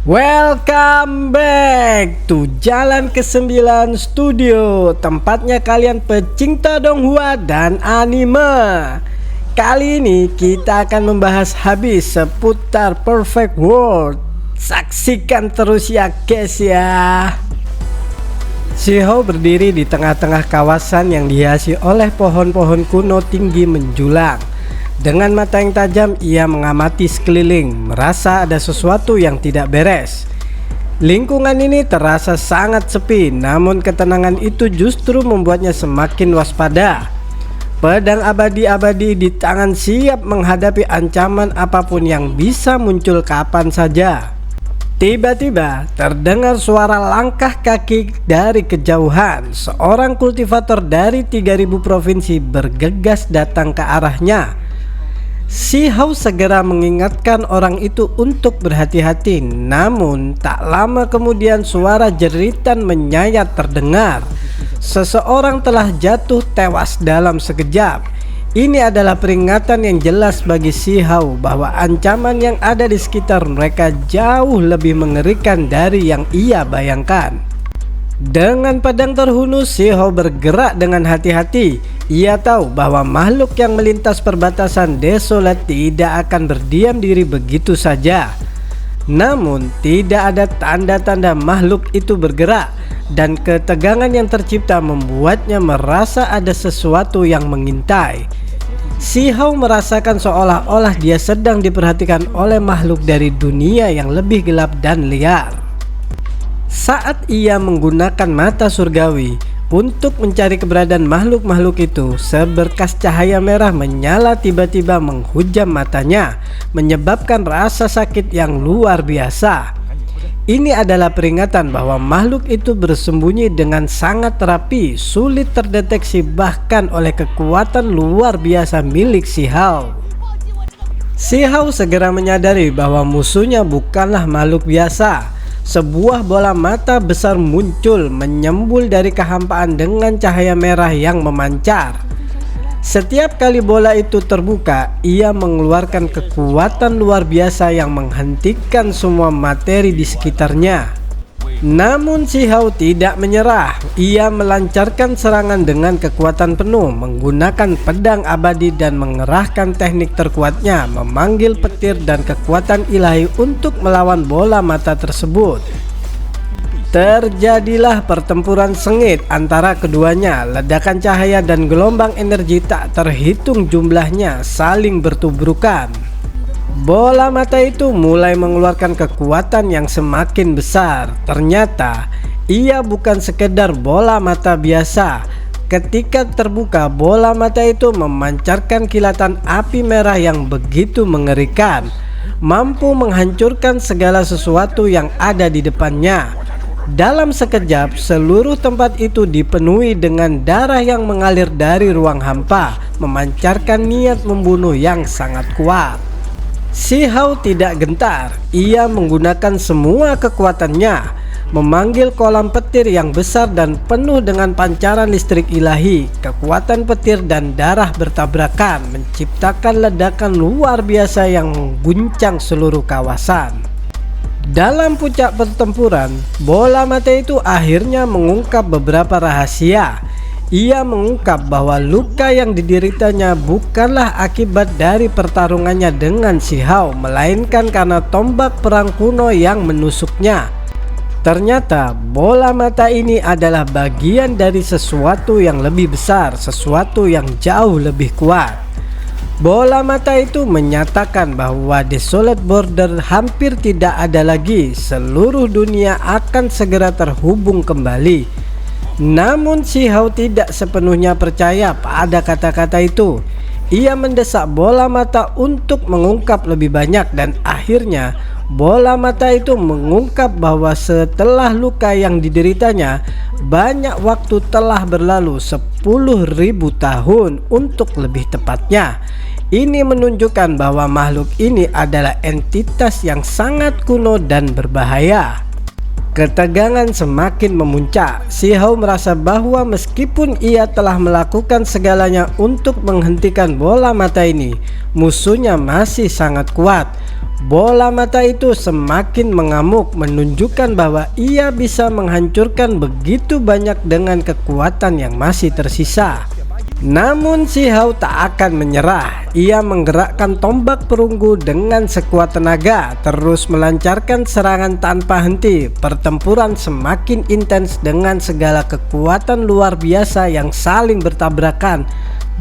Welcome back to Jalan ke-9 Studio, tempatnya kalian pecinta donghua dan anime. Kali ini kita akan membahas habis seputar Perfect World. Saksikan terus ya guys ya. Shihou berdiri di tengah-tengah kawasan yang dihiasi oleh pohon-pohon kuno tinggi menjulang. Dengan mata yang tajam ia mengamati sekeliling, merasa ada sesuatu yang tidak beres. Lingkungan ini terasa sangat sepi, namun ketenangan itu justru membuatnya semakin waspada. Pedang abadi-abadi di tangan siap menghadapi ancaman apapun yang bisa muncul kapan saja. Tiba-tiba terdengar suara langkah kaki dari kejauhan. Seorang kultivator dari 3000 provinsi bergegas datang ke arahnya. Shihou segera mengingatkan orang itu untuk berhati-hati, namun tak lama kemudian suara jeritan menyayat terdengar. Seseorang telah jatuh tewas dalam sekejap. Ini adalah peringatan yang jelas bagi Shihou bahwa ancaman yang ada di sekitar mereka jauh lebih mengerikan dari yang ia bayangkan. Dengan pedang terhunus, Shihou bergerak dengan hati-hati. Ia tahu bahwa makhluk yang melintas perbatasan desolat tidak akan berdiam diri begitu saja. Namun tidak ada tanda-tanda makhluk itu bergerak, dan ketegangan yang tercipta membuatnya merasa ada sesuatu yang mengintai. Shihou merasakan seolah-olah dia sedang diperhatikan oleh makhluk dari dunia yang lebih gelap dan liar. Saat ia menggunakan mata surgawi untuk mencari keberadaan makhluk-makhluk itu, seberkas cahaya merah menyala tiba-tiba menghujam matanya, menyebabkan rasa sakit yang luar biasa. Ini adalah peringatan bahwa makhluk itu bersembunyi dengan sangat rapi, sulit terdeteksi bahkan oleh kekuatan luar biasa milik Shihou. Shihou segera menyadari bahwa musuhnya bukanlah makhluk biasa. Sebuah bola mata besar muncul menyembul dari kehampaan dengan cahaya merah yang memancar. Setiap kali bola itu terbuka, ia mengeluarkan kekuatan luar biasa yang menghentikan semua materi di sekitarnya. Namun Shihou tidak menyerah. Ia melancarkan serangan dengan kekuatan penuh, menggunakan pedang abadi dan mengerahkan teknik terkuatnya, memanggil petir dan kekuatan ilahi untuk melawan bola mata tersebut. Terjadilah pertempuran sengit antara keduanya. Ledakan cahaya dan gelombang energi tak terhitung jumlahnya saling bertubrukan. Bola mata itu mulai mengeluarkan kekuatan yang semakin besar. Ternyata ia bukan sekedar bola mata biasa. Ketika terbuka, bola mata itu memancarkan kilatan api merah yang begitu mengerikan, mampu menghancurkan segala sesuatu yang ada di depannya. Dalam sekejap, seluruh tempat itu dipenuhi dengan darah yang mengalir dari ruang hampa, memancarkan niat membunuh yang sangat kuat. Shihou tidak gentar. Ia menggunakan semua kekuatannya, memanggil kolam petir yang besar dan penuh dengan pancaran listrik ilahi. Kekuatan petir dan darah bertabrakan, menciptakan ledakan luar biasa yang mengguncang seluruh kawasan. Dalam puncak pertempuran, bola mata itu akhirnya mengungkap beberapa rahasia. Ia mengungkap bahwa luka yang dideritanya bukanlah akibat dari pertarungannya dengan Shihou, melainkan karena tombak perang kuno yang menusuknya. Ternyata bola mata ini adalah bagian dari sesuatu yang lebih besar, sesuatu yang jauh lebih kuat. Bola mata itu menyatakan bahwa Desolate Border hampir tidak ada lagi. Seluruh dunia akan segera terhubung kembali. Namun Shihou tidak sepenuhnya percaya pada kata-kata itu. Ia mendesak bola mata untuk mengungkap lebih banyak, dan akhirnya bola mata itu mengungkap bahwa setelah luka yang dideritanya, banyak waktu telah berlalu, 10.000 tahun untuk lebih tepatnya. Ini menunjukkan bahwa makhluk ini adalah entitas yang sangat kuno dan berbahaya. Ketegangan semakin memuncak. Si Hao merasa bahwa meskipun ia telah melakukan segalanya untuk menghentikan bola mata ini, musuhnya masih sangat kuat. Bola mata itu semakin mengamuk, menunjukkan bahwa ia bisa menghancurkan begitu banyak dengan kekuatan yang masih tersisa. Namun si Hao tak akan menyerah. Ia menggerakkan tombak perunggu dengan sekuat tenaga, terus melancarkan serangan tanpa henti. Pertempuran semakin intens dengan segala kekuatan luar biasa yang saling bertabrakan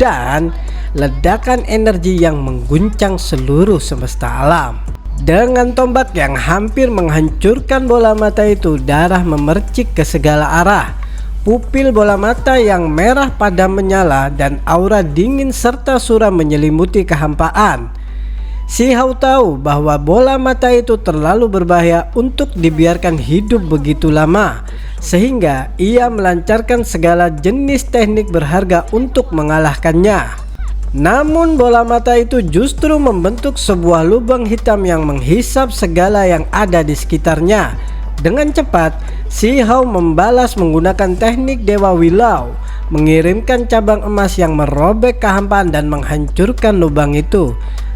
dan ledakan energi yang mengguncang seluruh semesta alam. Dengan tombak yang hampir menghancurkan bola mata itu, darah memercik ke segala arah. Pupil bola mata yang merah padam menyala dan aura dingin serta suram menyelimuti kehampaan. Si Hao tahu bahwa bola mata itu terlalu berbahaya untuk dibiarkan hidup begitu lama, sehingga ia melancarkan segala jenis teknik berharga untuk mengalahkannya. Namun bola mata itu justru membentuk sebuah lubang hitam yang menghisap segala yang ada di sekitarnya. Dengan cepat, si Hao membalas menggunakan teknik Dewa Wilau, mengirimkan cabang emas yang merobek kehampaan dan menghancurkan lubang itu.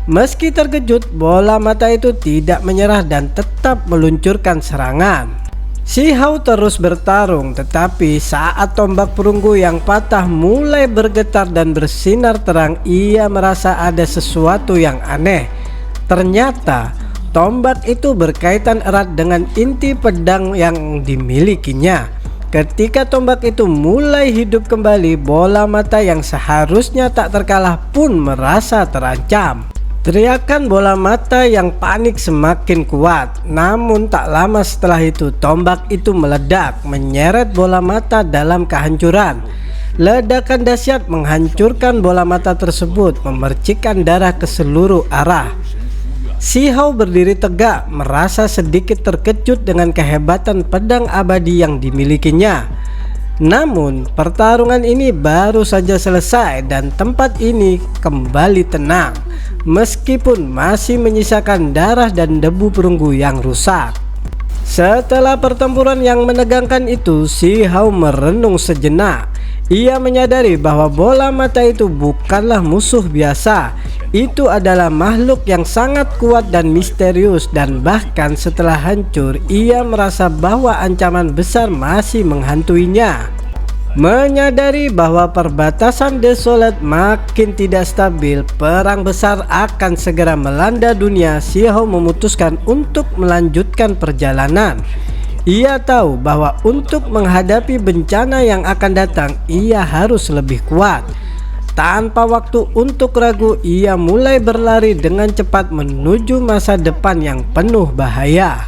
Meski terkejut, bola mata itu tidak menyerah dan tetap meluncurkan serangan. Si Hao terus bertarung, tetapi saat tombak perunggu yang patah mulai bergetar dan bersinar terang, ia merasa ada sesuatu yang aneh. Ternyata tombak itu berkaitan erat dengan inti pedang yang dimilikinya. Ketika tombak itu mulai hidup kembali, bola mata yang seharusnya tak terkalah pun merasa terancam. Teriakan bola mata yang panik semakin kuat. Namun tak lama setelah itu, tombak itu meledak, menyeret bola mata dalam kehancuran. Ledakan dahsyat menghancurkan bola mata tersebut, memercikkan darah ke seluruh arah. Si Hao berdiri tegak, merasa sedikit terkejut dengan kehebatan pedang abadi yang dimilikinya. Namun pertarungan ini baru saja selesai dan tempat ini kembali tenang, meskipun masih menyisakan darah dan debu perunggu yang rusak. Setelah pertempuran yang menegangkan itu, si Hao merenung sejenak. Ia menyadari bahwa bola mata itu bukanlah musuh biasa. Itu adalah makhluk yang sangat kuat dan misterius, dan bahkan setelah hancur, ia merasa bahwa ancaman besar masih menghantuinya. Menyadari bahwa perbatasan desolat makin tidak stabil, perang besar akan segera melanda dunia, si Hao memutuskan untuk melanjutkan perjalanan. Ia tahu bahwa untuk menghadapi bencana yang akan datang, ia harus lebih kuat. Tanpa waktu untuk ragu, ia mulai berlari dengan cepat menuju masa depan yang penuh bahaya.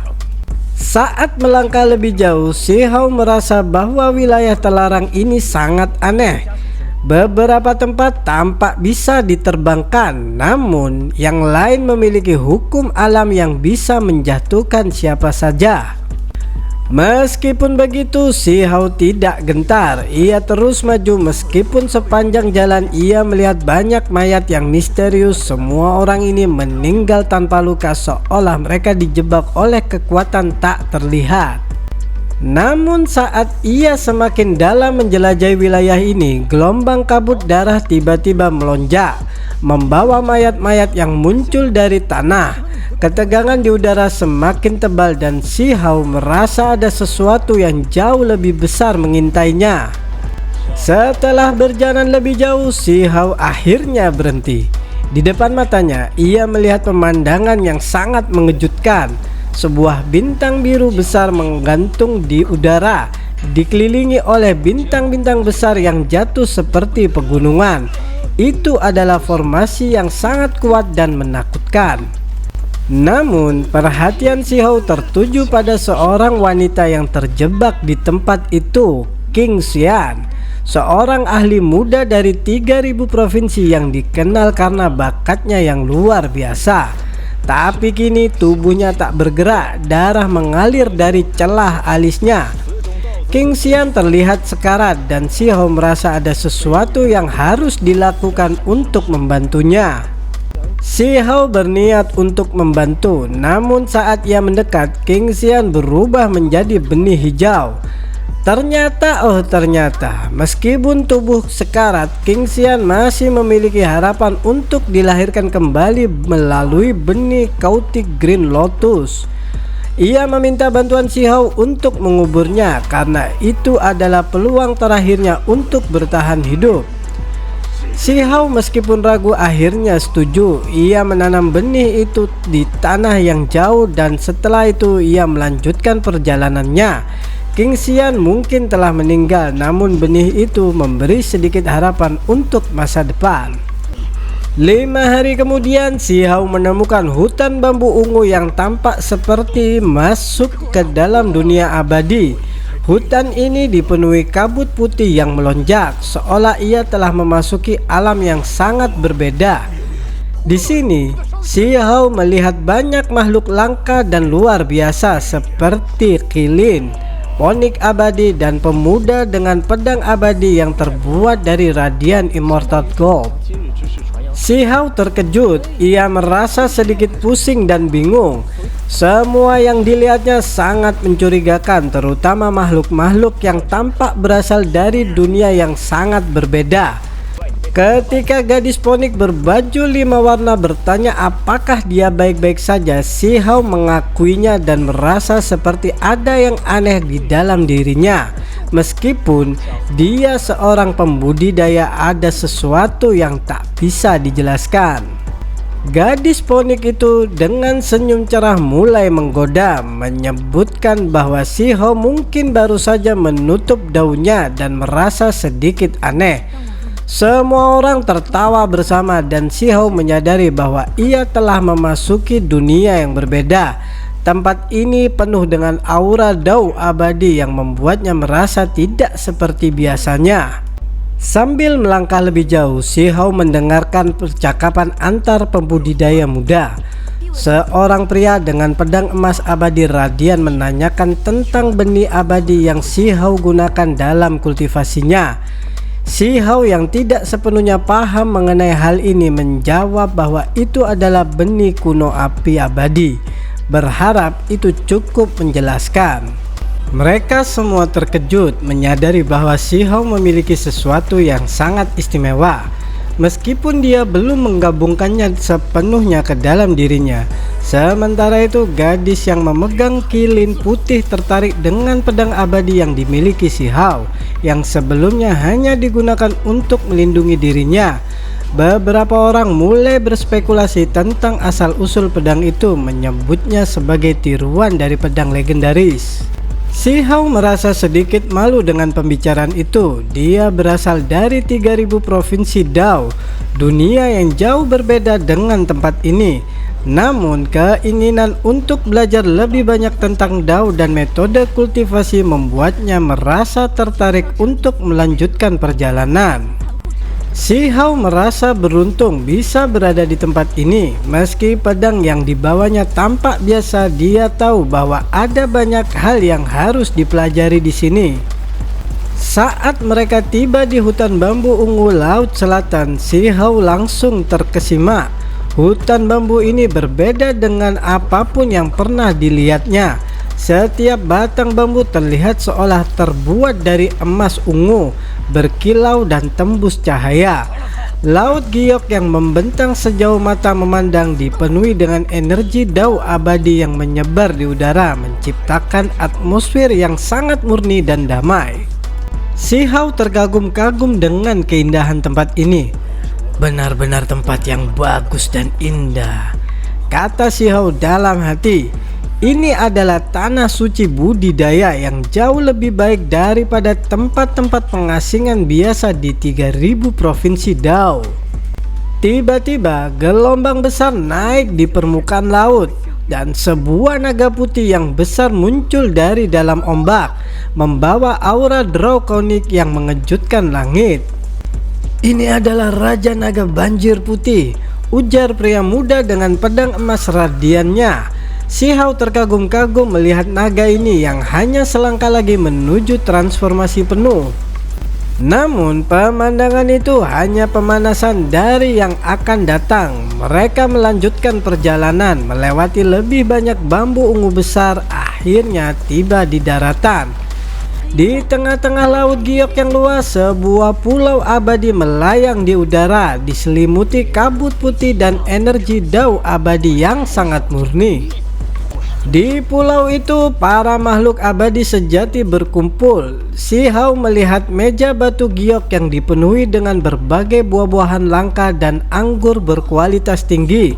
Saat melangkah lebih jauh, si Hao merasa bahwa wilayah terlarang ini sangat aneh. Beberapa tempat tampak bisa diterbangkan, namun yang lain memiliki hukum alam yang bisa menjatuhkan siapa saja. Meskipun begitu, si Hao tidak gentar. Ia terus maju meskipun sepanjang jalan ia melihat banyak mayat yang misterius. Semua orang ini meninggal tanpa luka, seolah mereka dijebak oleh kekuatan tak terlihat. Namun saat ia semakin dalam menjelajahi wilayah ini, gelombang kabut darah tiba-tiba melonjak, membawa mayat-mayat yang muncul dari tanah. Ketegangan di udara semakin tebal dan si Hao merasa ada sesuatu yang jauh lebih besar mengintainya. Setelah berjalan lebih jauh, si Hao akhirnya berhenti. Di depan matanya, ia melihat pemandangan yang sangat mengejutkan. Sebuah bintang biru besar menggantung di udara, dikelilingi oleh bintang-bintang besar yang jatuh seperti pegunungan. Itu adalah formasi yang sangat kuat dan menakutkan. Namun perhatian si Hao tertuju pada seorang wanita yang terjebak di tempat itu, King Xian, seorang ahli muda dari 3000 provinsi yang dikenal karena bakatnya yang luar biasa. Tapi kini tubuhnya tak bergerak, darah mengalir dari celah alisnya. King Xian terlihat sekarat dan si Hao merasa ada sesuatu yang harus dilakukan untuk membantunya. Si Hao berniat untuk membantu, namun saat ia mendekat, King Xian berubah menjadi benih hijau. Ternyata meskipun tubuh sekarat, King Xian masih memiliki harapan untuk dilahirkan kembali melalui benih Chaotic Green Lotus. Ia meminta bantuan Si Hao untuk menguburnya karena itu adalah peluang terakhirnya untuk bertahan hidup. Si Hao meskipun ragu akhirnya setuju. Ia menanam benih itu di tanah yang jauh dan setelah itu ia melanjutkan perjalanannya. King Xian mungkin telah meninggal, namun benih itu memberi sedikit harapan untuk masa depan. 5 hari kemudian, Si Hao menemukan hutan bambu ungu yang tampak seperti masuk ke dalam dunia abadi. Hutan ini dipenuhi kabut putih yang melonjak, seolah ia telah memasuki alam yang sangat berbeda. Di sini, Si Hao melihat banyak makhluk langka dan luar biasa seperti Qilin, Phoenix abadi, dan pemuda dengan pedang abadi yang terbuat dari radian immortal gold. Si Hao terkejut, ia merasa sedikit pusing dan bingung. Semua yang dilihatnya sangat mencurigakan, terutama makhluk-makhluk yang tampak berasal dari dunia yang sangat berbeda. Ketika gadis Phoenix berbaju 5 warna bertanya apakah dia baik-baik saja, Si Hao mengakuinya dan merasa seperti ada yang aneh di dalam dirinya. Meskipun dia seorang pembudidaya, ada sesuatu yang tak bisa dijelaskan. Gadis Phoenix itu dengan senyum cerah mulai menggoda, menyebutkan bahwa Si Hao mungkin baru saja menutup daunnya dan merasa sedikit aneh. Semua orang tertawa bersama dan Si Hao menyadari bahwa ia telah memasuki dunia yang berbeda. Tempat ini penuh dengan aura dao abadi yang membuatnya merasa tidak seperti biasanya. Sambil melangkah lebih jauh, Si Hao mendengarkan percakapan antar pembudidaya muda. Seorang pria dengan pedang emas abadi radian menanyakan tentang benih abadi yang Si Hao gunakan dalam kultivasinya. Si Hao yang tidak sepenuhnya paham mengenai hal ini menjawab bahwa itu adalah benih kuno api abadi, berharap itu cukup menjelaskan. Mereka semua terkejut menyadari bahwa Si Hao memiliki sesuatu yang sangat istimewa, meskipun dia belum menggabungkannya sepenuhnya ke dalam dirinya. Sementara itu, gadis yang memegang Qilin putih tertarik dengan pedang abadi yang dimiliki Si Hao, yang sebelumnya hanya digunakan untuk melindungi dirinya. Beberapa orang mulai berspekulasi tentang asal-usul pedang itu, menyebutnya sebagai tiruan dari pedang legendaris. Si Hao merasa sedikit malu dengan pembicaraan itu. Dia berasal dari 3000 provinsi Dao, dunia yang jauh berbeda dengan tempat ini. Namun keinginan untuk belajar lebih banyak tentang Dao dan metode kultivasi membuatnya merasa tertarik untuk melanjutkan perjalanan. Si Hao merasa beruntung bisa berada di tempat ini. Meski pedang yang dibawanya tampak biasa, dia tahu bahwa ada banyak hal yang harus dipelajari di sini. Saat mereka tiba di hutan bambu ungu laut selatan, Si Hao langsung terkesima. Hutan bambu ini berbeda dengan apapun yang pernah dilihatnya. Setiap batang bambu terlihat seolah terbuat dari emas ungu, berkilau dan tembus cahaya. Laut giok yang membentang sejauh mata memandang dipenuhi dengan energi dao abadi yang menyebar di udara, menciptakan atmosfer yang sangat murni dan damai. Si Hao terkagum-kagum dengan keindahan tempat ini. Benar-benar tempat yang bagus dan indah, kata Si Hao dalam hati. Ini adalah tanah suci budidaya yang jauh lebih baik daripada tempat-tempat pengasingan biasa di 3000 provinsi Dao. Tiba-tiba gelombang besar naik di permukaan laut dan sebuah naga putih yang besar muncul dari dalam ombak, membawa aura drakonik yang mengejutkan langit. Ini adalah Raja Naga Banjir Putih, ujar pria muda dengan pedang emas radiannya. Si Hao terkagum-kagum melihat naga ini yang hanya selangkah lagi menuju transformasi penuh. Namun pemandangan itu hanya pemanasan dari yang akan datang. Mereka melanjutkan perjalanan melewati lebih banyak bambu ungu besar, akhirnya tiba di daratan. Di tengah-tengah laut giok yang luas, sebuah pulau abadi melayang di udara, diselimuti kabut putih dan energi dao abadi yang sangat murni. Di pulau itu, para makhluk abadi sejati berkumpul. Si Hao melihat meja batu giok yang dipenuhi dengan berbagai buah-buahan langka dan anggur berkualitas tinggi.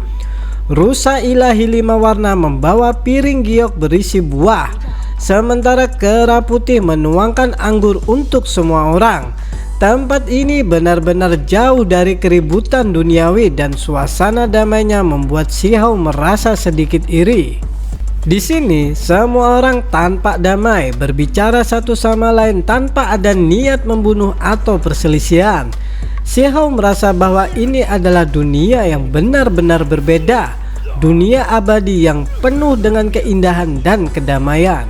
Rusa ilahi 5 warna membawa piring giok berisi buah, sementara kera putih menuangkan anggur untuk semua orang. Tempat ini benar-benar jauh dari keributan duniawi dan suasana damainya membuat Si Hao merasa sedikit iri. Di sini semua orang tanpa damai, berbicara satu sama lain tanpa ada niat membunuh atau perselisihan. Si Hao merasa bahwa ini adalah dunia yang benar-benar berbeda, dunia abadi yang penuh dengan keindahan dan kedamaian.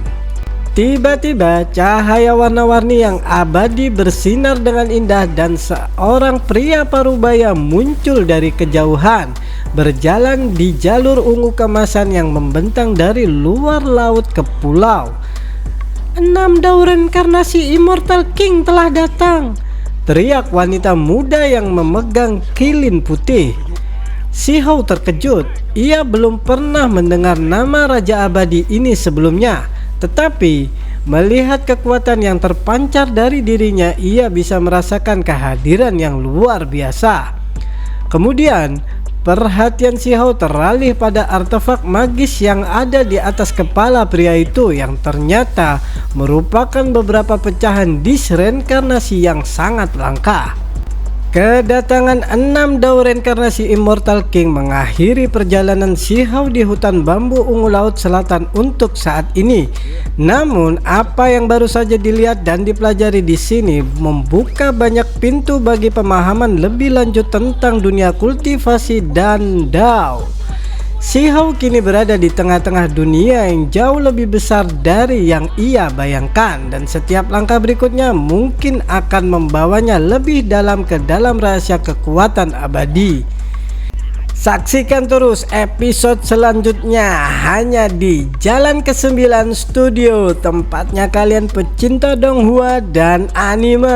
Tiba-tiba cahaya warna-warni yang abadi bersinar dengan indah dan seorang pria parubaya muncul dari kejauhan, berjalan di jalur ungu kemasan yang membentang dari luar laut ke pulau. 6 dao reinkarnasi Immortal King telah datang, teriak wanita muda yang memegang kilin putih. Si Hao terkejut, ia belum pernah mendengar nama Raja Abadi ini sebelumnya. Tetapi melihat kekuatan yang terpancar dari dirinya, ia bisa merasakan kehadiran yang luar biasa. Kemudian perhatian Si Hao teralih pada artefak magis yang ada di atas kepala pria itu, yang ternyata merupakan beberapa pecahan disk reinkarnasi yang sangat langka. Kedatangan 6 dao reinkarnasi Immortal King mengakhiri perjalanan Si Hao di hutan bambu ungu laut selatan untuk saat ini. Namun apa yang baru saja dilihat dan dipelajari di sini membuka banyak pintu bagi pemahaman lebih lanjut tentang dunia kultivasi dan dao. Si Hao kini berada di tengah-tengah dunia yang jauh lebih besar dari yang ia bayangkan, dan setiap langkah berikutnya mungkin akan membawanya lebih dalam ke dalam rahasia kekuatan abadi. Saksikan terus episode selanjutnya hanya di Jalan ke-9 Studio, tempatnya kalian pecinta donghua dan anime.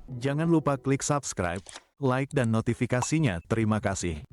Jangan lupa klik subscribe, like dan notifikasinya. Terima kasih.